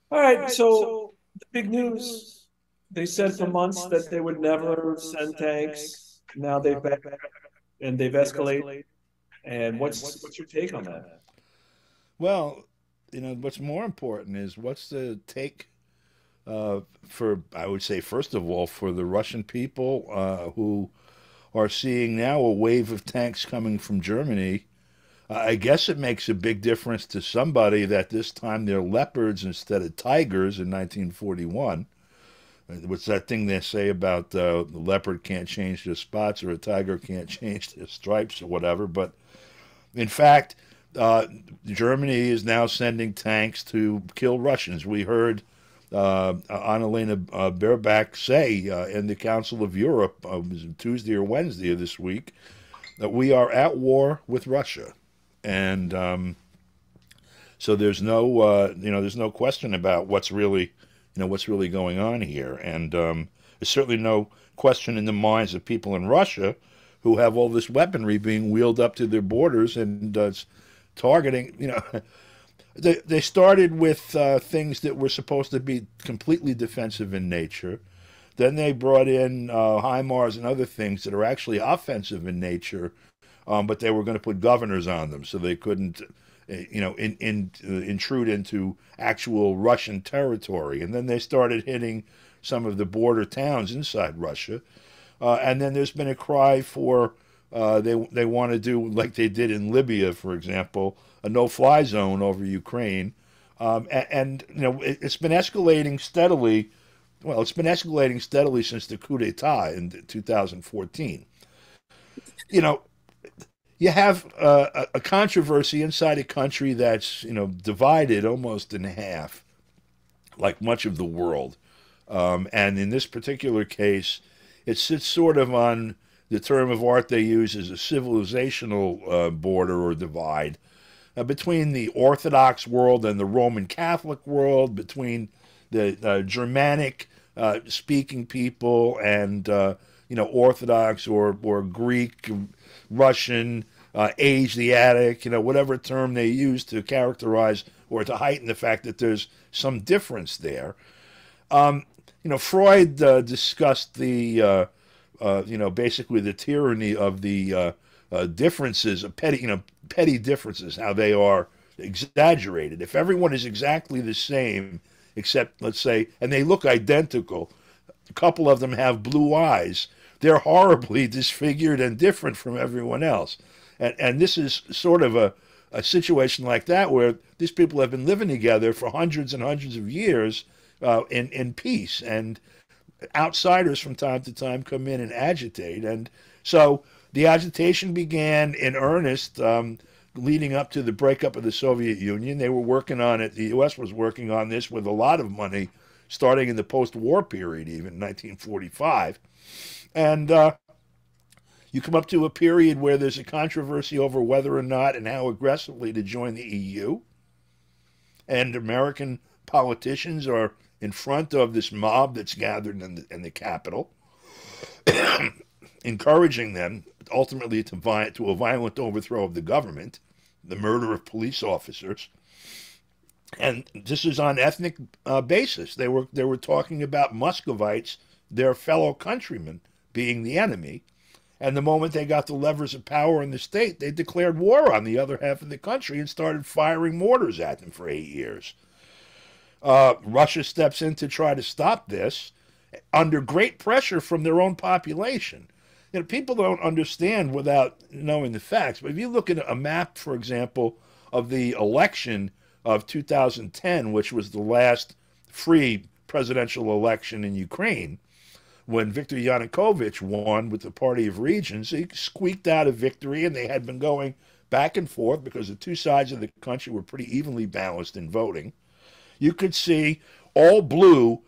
All right, so the big news. They said for months that they would never send tanks. Now they've backed and they've escalated. And what's your take on that? Well, what's more important is what's the take for, I would say, first of all, for the Russian people who are seeing now a wave of tanks coming from Germany. I guess it makes a big difference to somebody that this time they're leopards instead of tigers in 1941. What's that thing they say about the leopard can't change their spots or a tiger can't change their stripes or whatever? But in fact, uh, Germany is now sending tanks to kill Russians. We heard Annalena Baerbock say in the Council of Europe, was it Tuesday or Wednesday of this week, that we are at war with Russia, and so there's no question about what's really going on here, and there's certainly no question in the minds of people in Russia who have all this weaponry being wheeled up to their borders and targeting. They started with things that were supposed to be completely defensive in nature. Then they brought in HIMARS and other things that are actually offensive in nature, but they were going to put governors on them so they couldn't, intrude into actual Russian territory. And then they started hitting some of the border towns inside Russia. And then there's been a cry for they want to do like they did in Libya, for example, a no-fly zone over Ukraine. It's been escalating steadily. Well, it's been escalating steadily since the coup d'état in 2014. You know, you have a controversy inside a country that's divided almost in half, like much of the world. And in this particular case, it sits sort of on the term of art they use as a civilizational border or divide between the Orthodox world and the Roman Catholic world, between the Germanic speaking people and Orthodox or Greek, Russian, Asiatic, whatever term they use to characterize or to heighten the fact that there's some difference there. Freud discussed basically the tyranny of the differences, of petty differences, how they are exaggerated. If everyone is exactly the same, except let's say, and they look identical, a couple of them have blue eyes, they're horribly disfigured and different from everyone else. And this is sort of a situation like that where these people have been living together for hundreds and hundreds of years in peace. And outsiders from time to time come in and agitate. And so the agitation began in earnest leading up to the breakup of the Soviet Union. They were working on it. The U.S. was working on this with a lot of money starting in the post-war period, even 1945. And you come up to a period where there's a controversy over whether or not and how aggressively to join the EU. And American politicians are in front of this mob that's gathered in the Capitol, encouraging them ultimately to a violent overthrow of the government, the murder of police officers. And this is on ethnic basis. They were talking about Muscovites, their fellow countrymen, being the enemy. And the moment they got the levers of power in the state, they declared war on the other half of the country and started firing mortars at them for 8 years. Russia steps in to try to stop this under great pressure from their own population. People don't understand without knowing the facts. But if you look at a map, for example, of the election of 2010, which was the last free presidential election in Ukraine, when Viktor Yanukovych won with the Party of Regions, he squeaked out a victory, and they had been going back and forth because the two sides of the country were pretty evenly balanced in voting. You could see all blue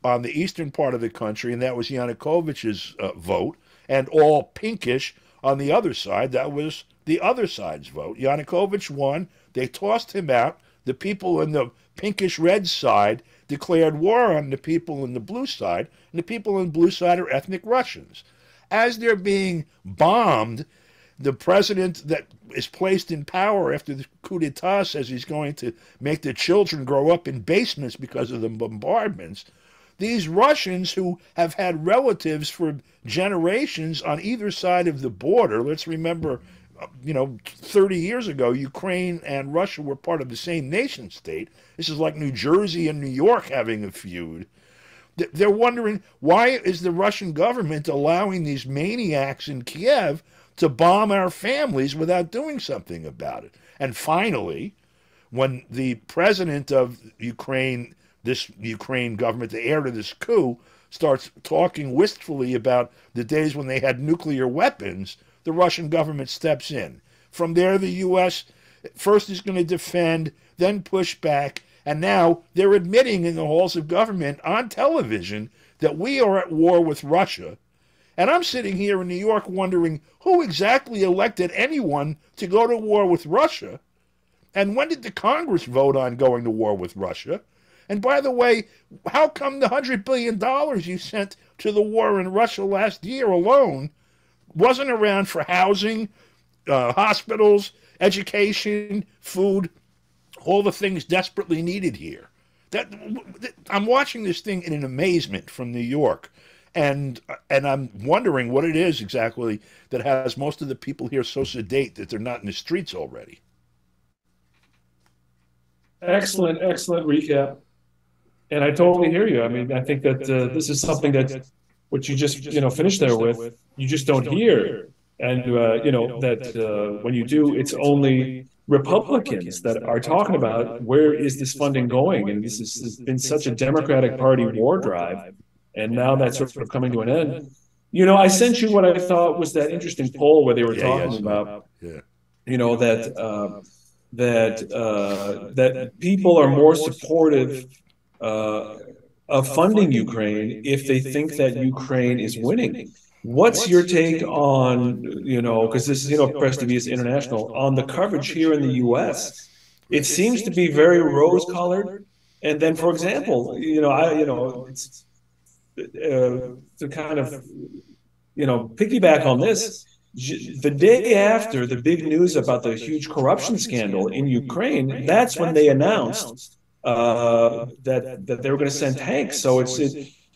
on the eastern part of the country, and that was Yanukovych's vote, and all pinkish on the other side. That was the other side's vote. Yanukovych won. They tossed him out. The people in the pinkish red side declared war on the people in the blue side, and the people in the blue side are ethnic Russians. As they're being bombed, The president that is placed in power after the coup d'etat says he's going to make the children grow up in basements because of the bombardments. These Russians who have had relatives for generations on either side of the border, let's remember, 30 years ago, Ukraine and Russia were part of the same nation state. This is like New Jersey and New York having a feud. They're wondering, why is the Russian government allowing these maniacs in Kiev to bomb our families without doing something about it? And finally, when the president of Ukraine, this Ukraine government, the heir to this coup, starts talking wistfully about the days when they had nuclear weapons, the Russian government steps in. From there, the U.S. first is going to defend, then push back, and now they're admitting in the halls of government on television that we are at war with Russia. And I'm sitting here in New York wondering who exactly elected anyone to go to war with Russia? And when did the Congress vote on going to war with Russia? And by the way, how come the $100 billion you sent to the war in Russia last year alone wasn't around for housing, hospitals, education, food, all the things desperately needed here? I'm watching this thing in an amazement from New York, and I'm wondering what it is exactly that has most of the people here so sedate that they're not in the streets already. Excellent recap. And I totally hear you. I mean, I think that this is something that what you just finished there with, you just don't hear, and that when you do, it's only Republicans that are talking about where is this funding going, and this has been such a Democratic Party war drive, and now that's sort of coming to an end. I sent you what I thought was that interesting poll where they were talking about, that people are more supportive of funding Ukraine if they think that Ukraine is winning. What's your take on, because this is, PressTV is international, on the coverage here in the U.S.? It seems to be very rose-colored. And then, for example, it's to kind of, piggyback on this, the day after the big news about the huge corruption scandal in Ukraine, that's when they announced that they were going to send tanks. So it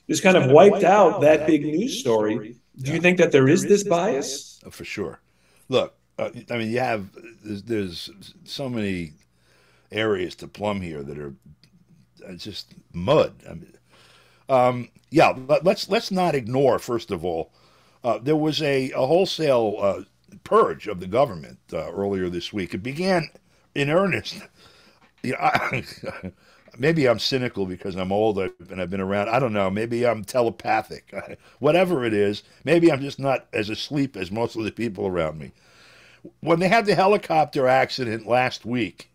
just kind of wiped out that big news story. Do you think that there is this bias? For sure. Look, I mean, there's so many areas to plumb here that are just mud. Let's not ignore, first of all, there was a wholesale purge of the government earlier this week. It began in earnest. Maybe I'm cynical because I'm old and I've been around. I don't know. Maybe I'm telepathic. Whatever it is, maybe I'm just not as asleep as most of the people around me. When they had the helicopter accident last week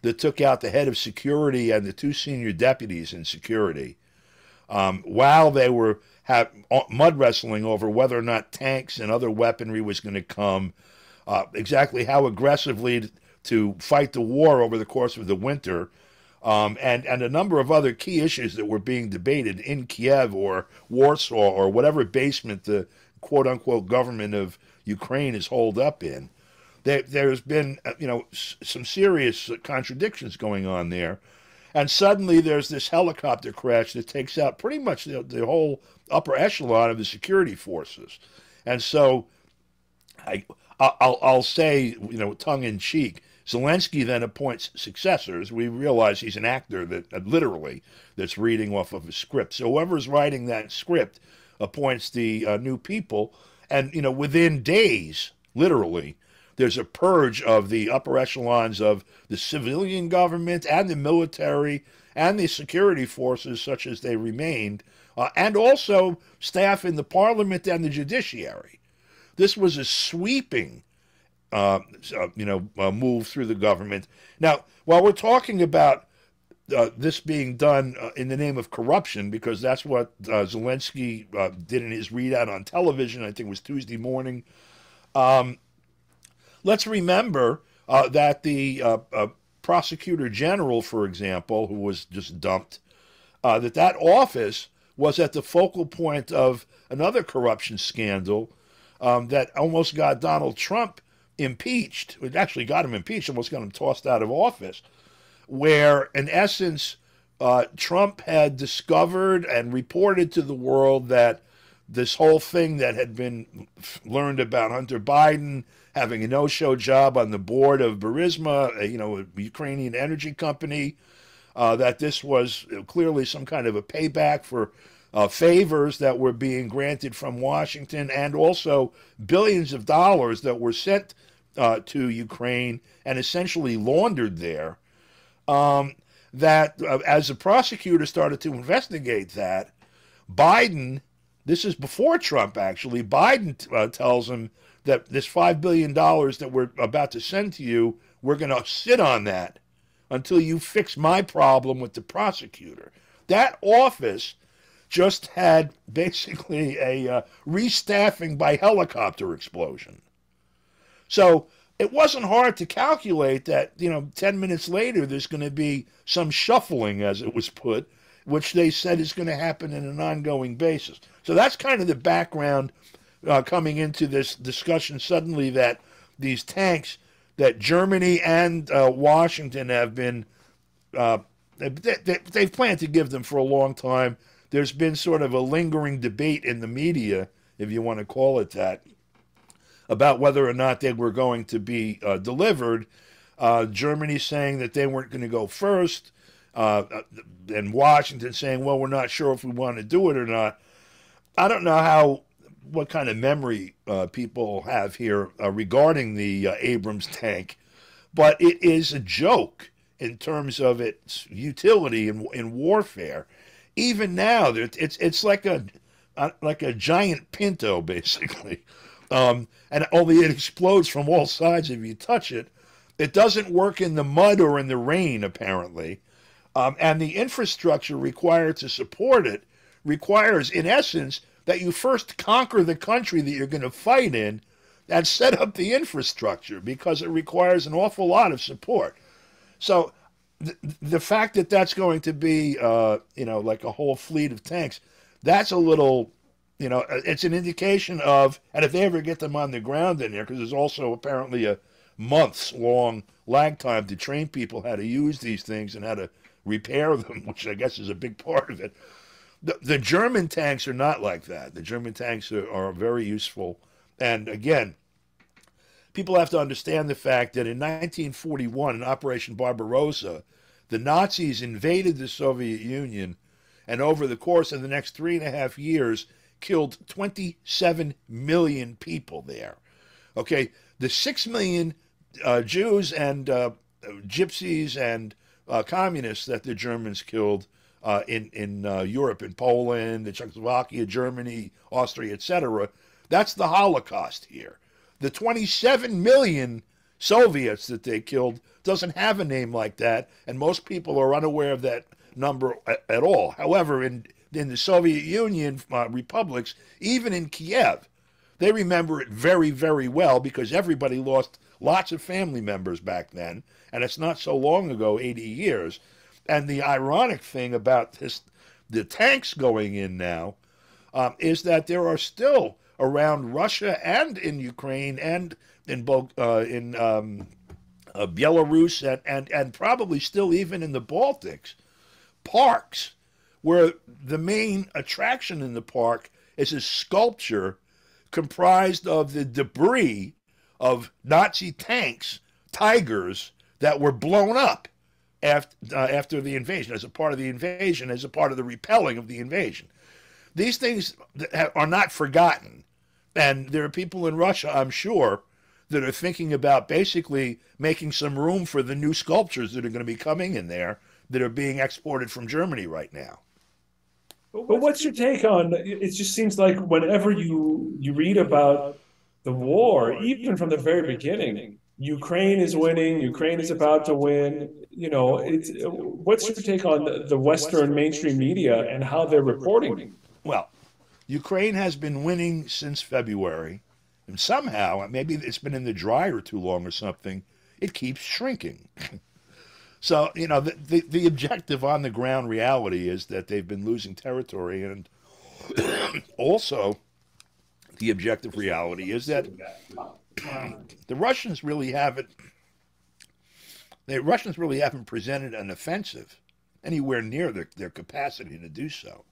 that took out the head of security and the two senior deputies in security, while they were mud wrestling over whether or not tanks and other weaponry was going to come, exactly how aggressively to fight the war over the course of the winter, and a number of other key issues that were being debated in Kiev or Warsaw or whatever basement the quote-unquote government of Ukraine is holed up in. There's been, some serious contradictions going on there. And suddenly there's this helicopter crash that takes out pretty much the whole upper echelon of the security forces. And so I'll say, tongue in cheek, Zelensky then appoints successors. We realize he's an actor that's reading off of a script. So whoever's writing that script appoints the new people. And, within days, literally, there's a purge of the upper echelons of the civilian government and the military and the security forces, such as they remained, and also staff in the parliament and the judiciary. This was a sweeping move through the government. Now, while we're talking about this being done in the name of corruption, because that's what Zelensky did in his readout on television, I think it was Tuesday morning, let's remember that the prosecutor general, for example, who was just dumped, that office was at the focal point of another corruption scandal that almost got Donald Trump impeached. It actually got him impeached, almost got him tossed out of office, where in essence, Trump had discovered and reported to the world that this whole thing that had been learned about Hunter Biden having a no-show job on the board of Burisma, a Ukrainian energy company, that this was clearly some kind of a payback for favors that were being granted from Washington, and also billions of dollars that were sent to Ukraine and essentially laundered there. That as the prosecutor started to investigate that, Biden, this is before Trump actually, Biden tells him that this $5 billion that we're about to send to you, we're going to sit on that until you fix my problem with the prosecutor. That office just had basically a restaffing by helicopter explosion. So it wasn't hard to calculate that, 10 minutes later, there's going to be some shuffling, as it was put, which they said is going to happen in an ongoing basis. So that's kind of the background coming into this discussion suddenly, that these tanks that Germany and Washington have been, they've planned to give them for a long time. There's been sort of a lingering debate in the media, if you want to call it that, about whether or not they were going to be delivered. Germany saying that they weren't going to go first, and Washington saying, well, we're not sure if we want to do it or not. I don't know what kind of memory people have here regarding the Abrams tank, but it is a joke in terms of its utility in warfare. Even now, it's like a giant Pinto, basically. And only it explodes from all sides if you touch it. It doesn't work in the mud or in the rain, apparently. And the infrastructure required to support it requires, in essence, that you first conquer the country that you're going to fight in and set up the infrastructure, because it requires an awful lot of support. So the fact that that's going to be, like a whole fleet of tanks, that's a little... it's an indication of, and if they ever get them on the ground in there, because there's also apparently a months-long lag time to train people how to use these things and how to repair them, which I guess is a big part of it. The German tanks are not like that. The German tanks are very useful. And again, people have to understand the fact that in 1941, in Operation Barbarossa, the Nazis invaded the Soviet Union, and over the course of the next 3.5 years, killed 27 million people there. Okay, the 6 million Jews and gypsies and communists that the Germans killed in Europe, in Poland, in Czechoslovakia, Germany, Austria, etc., that's the Holocaust here. The 27 million Soviets that they killed doesn't have a name like that, and most people are unaware of that number at all. However, in the Soviet Union republics, even in Kiev, they remember it very, very well, because everybody lost lots of family members back then, and it's not so long ago, 80 years. And the ironic thing about the tanks going in now, is that there are still around Russia and in Ukraine and in Belarus and probably still even in the Baltics, parks where the main attraction in the park is a sculpture comprised of the debris of Nazi tanks, Tigers, that were blown up after the invasion, as a part of the invasion, as a part of the repelling of the invasion. These things are not forgotten. And there are people in Russia, I'm sure, that are thinking about basically making some room for the new sculptures that are going to be coming in there that are being exported from Germany right now. But what's your take on it? Just seems like whenever you read about the war, even from the very beginning, Ukraine is winning, Ukraine is about to win. What's your take on the Western mainstream media and how they're reporting? Well, Ukraine has been winning since February, and somehow, maybe it's been in the dryer too long or something, it keeps shrinking. So, the objective on the ground reality is that they've been losing territory, and also the objective reality is that the Russians really haven't. The Russians really haven't presented an offensive anywhere near their capacity to do so.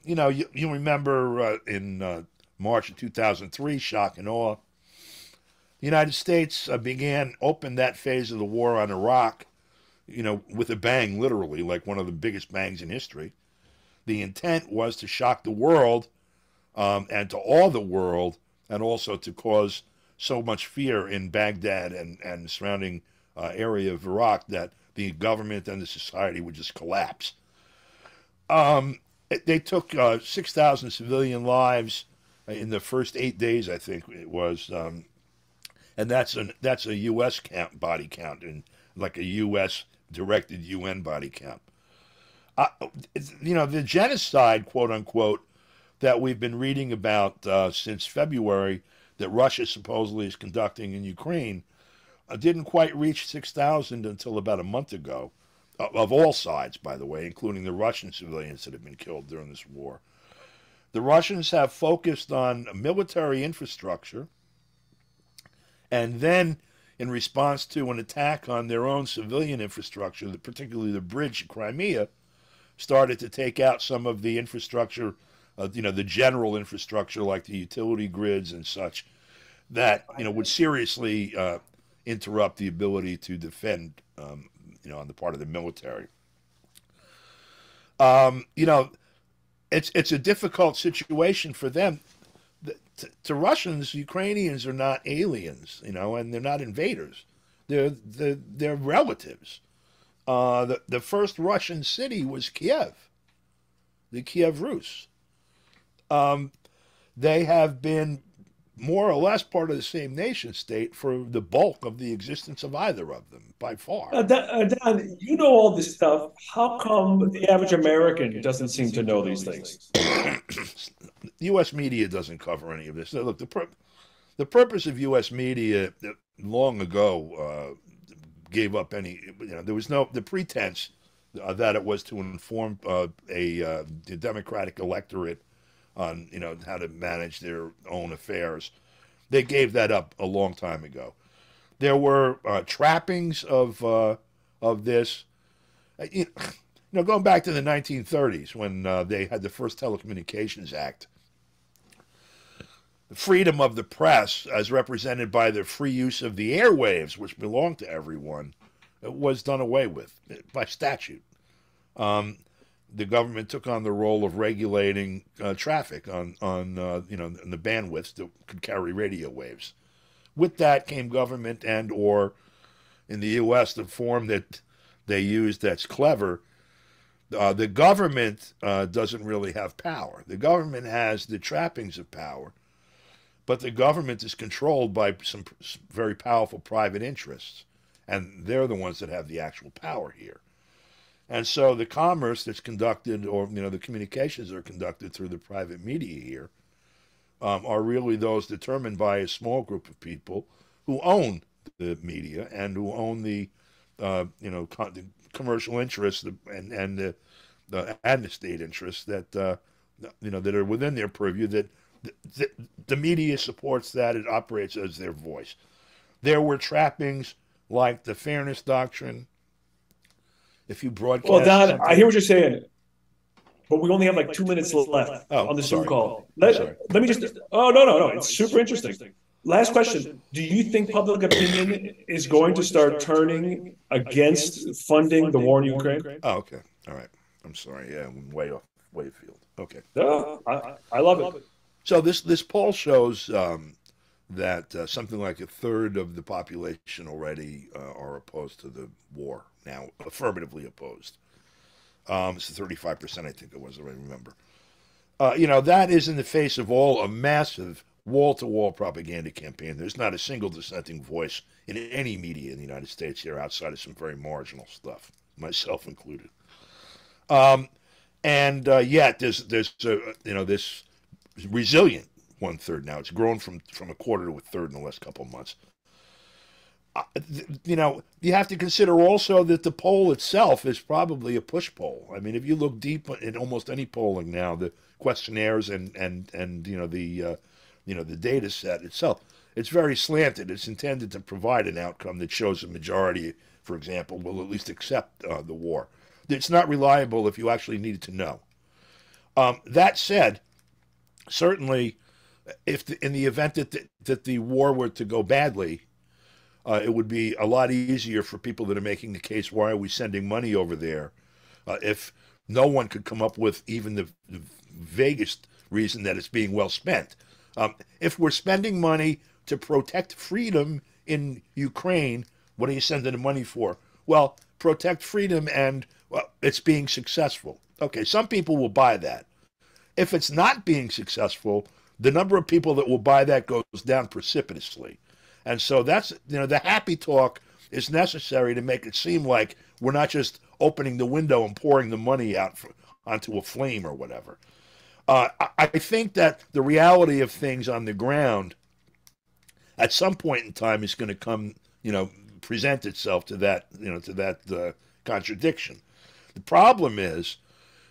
You know, you remember in March of 2003, shock and awe. The United States opened that phase of the war on Iraq, you know, with a bang, literally, like one of the biggest bangs in history. The intent was to shock the world and to awe the world, and also to cause so much fear in Baghdad and the surrounding area of Iraq that the government and the society would just collapse. They took 6,000 civilian lives in the first 8 days, I think it was, and that's a U.S. body count, and like a U.S. directed UN body count. You know, the genocide, quote unquote, that we've been reading about since February, that Russia supposedly is conducting in Ukraine, didn't quite reach 6,000 until about a month ago, of all sides, by the way, including the Russian civilians that have been killed during this war. The Russians have focused on military infrastructure, and then, in response to an attack on their own civilian infrastructure, particularly the bridge in Crimea, started to take out some of the infrastructure, you know, the general infrastructure like the utility grids and such, that, you know, would seriously interrupt the ability to defend, you know, on the part of the military. You know, it's a difficult situation for them. To Russians, Ukrainians are not aliens, you know, and they're not invaders. They're relatives. The first Russian city was Kiev, the Kiev Rus. They have been more or less part of the same nation state for the bulk of the existence of either of them, by far. Don, you know all this stuff. How come the average American doesn't seem to know these things? U.S. media doesn't cover any of this. Now, look, the purpose of U.S. media long ago gave up any. You know, there was the pretense that it was to inform the Democratic electorate on, you know, how to manage their own affairs. They gave that up a long time ago. There were trappings of this. You know, going back to the 1930s when they had the first Telecommunications Act. The freedom of the press, as represented by the free use of the airwaves, which belong to everyone, was done away with by statute. The government took on the role of regulating traffic on you know, the bandwidths that could carry radio waves. With that came government or, in the U.S., the form that they used that's clever. The government doesn't really have power. The government has the trappings of power, but the government is controlled by some very powerful private interests, and they're the ones that have the actual power here. And so the commerce that's conducted, or, you know, the communications that are conducted through the private media here, are really those determined by a small group of people who own the media and who own the, you know, the commercial interests and the state interests that, you know, that are within their purview. That the media supports that. It operates as their voice. There were trappings like the fairness doctrine. If you broadcast, well, Don, I hear what you're saying, but we only have like 2 minutes left on the Zoom call. Let me just. Oh, no. It's super interesting. Last question. Do you think public opinion is going to start turning against funding the war in Ukraine? Oh, okay. All right. I'm sorry. Yeah, I'm way afield. Okay. I love it. So this poll shows that something like a third of the population already are opposed to the war. Now, affirmatively opposed. It's 35%, I think it was, if I remember. You know, that is in the face of a massive wall-to-wall propaganda campaign. There's not a single dissenting voice in any media in the United States here outside of some very marginal stuff, myself included. Yet there's you know, this resilient one-third now. It's grown from a quarter to a third in the last couple of months. You know, you have to consider also that the poll itself is probably a push poll. I mean, if you look deep in almost any polling now, the questionnaires and the data set itself, it's very slanted. It's intended to provide an outcome that shows a majority, for example, will at least accept the war. It's not reliable if you actually needed to know. That said, certainly, if in the event that the war were to go badly, it would be a lot easier for people that are making the case, why are we sending money over there, if no one could come up with even the vaguest reason that it's being well spent. If we're spending money to protect freedom in Ukraine, what are you sending the money for? Well, protect freedom and it's being successful. Okay, some people will buy that. If it's not being successful, the number of people that will buy that goes down precipitously. And so that's, the happy talk is necessary to make it seem like we're not just opening the window and pouring the money out onto a flame or whatever. I think that the reality of things on the ground at some point in time is going to come, present itself to that contradiction. The problem is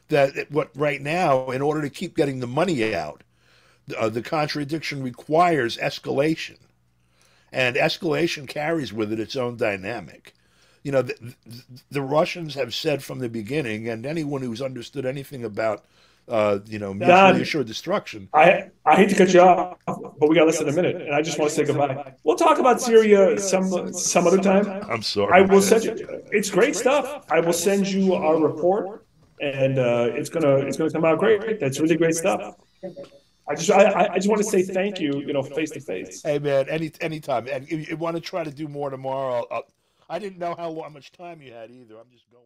that right now, in order to keep getting the money out, the contradiction requires escalation. And escalation carries with it its own dynamic. The Russians have said from the beginning, and anyone who's understood anything about, mutually assured destruction. I hate to cut you off, but we got less than a minute, and I just want to say goodbye. We'll talk about Syria some other time. I'm sorry. I will send you. It's great stuff. I will send you our report, and it's gonna come out great. That's really great stuff. I just want to say thank you, face to face. Hey man, anytime. And if you want to try to do more tomorrow, I didn't know how much time you had either. I'm just going.